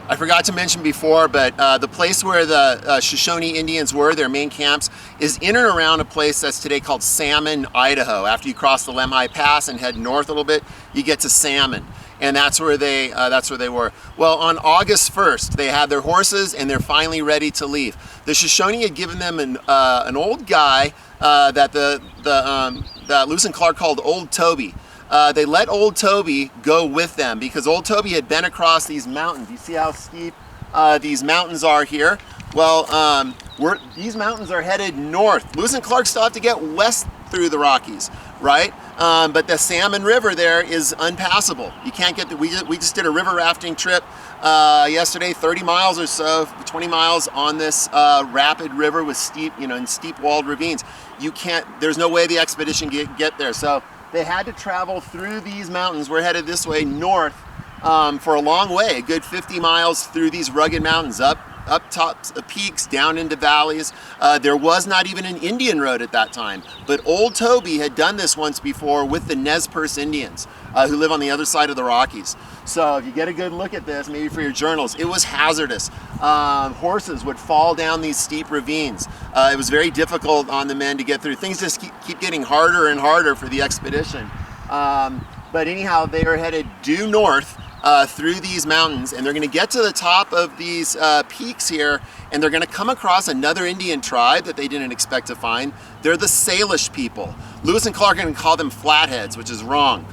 I forgot to mention before, but the place where the Shoshone Indians were, their main camps, is in and around a place that's today called Salmon, Idaho. After you cross the Lemhi Pass and head north a little bit, you get to Salmon. And that's where they were. Well, on August 1st, they had their horses and they're finally ready to leave. The Shoshone had given them an old guy that Lewis and Clark called Old Toby. They let Old Toby go with them because Old Toby had been across these mountains. You see how steep these mountains are here? Well, these mountains are headed north. Lewis and Clark still have to get west through the Rockies, right? But the Salmon River there is unpassable. You can't get we just did a river rafting trip yesterday, 30 miles or so, 20 miles on this rapid river with steep, in steep walled ravines. You can't. There's no way the expedition get there. So they had to travel through these mountains. We're headed this way north for a long way, a good 50 miles through these rugged mountains, up tops of peaks, down into valleys. There was not even an Indian road at that time, but Old Toby had done this once before with the Nez Perce Indians who live on the other side of the Rockies. So if you get a good look at this, maybe for your journals, it was hazardous. Horses would fall down these steep ravines. It was very difficult on the men to get through. Things just keep getting harder and harder for the expedition. But anyhow, they are headed due north through these mountains, and they're going to get to the top of these peaks here, and they're going to come across another Indian tribe that they didn't expect to find. They're the Salish people. Lewis and Clark are going to call them Flatheads, which is wrong.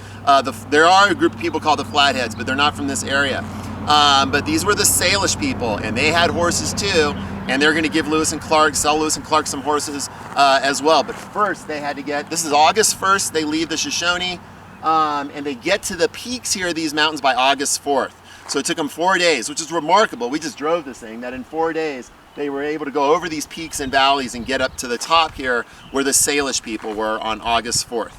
There are a group of people called the Flatheads, but they're not from this area. But these were the Salish people, and they had horses too, and they're going to give sell Lewis and Clark some horses as well. But first they had to this is August 1st, they leave the Shoshone, and they get to the peaks here of these mountains by August 4th. So it took them 4 days, which is remarkable. We just drove this thing, that in 4 days they were able to go over these peaks and valleys and get up to the top here where the Salish people were on August 4th.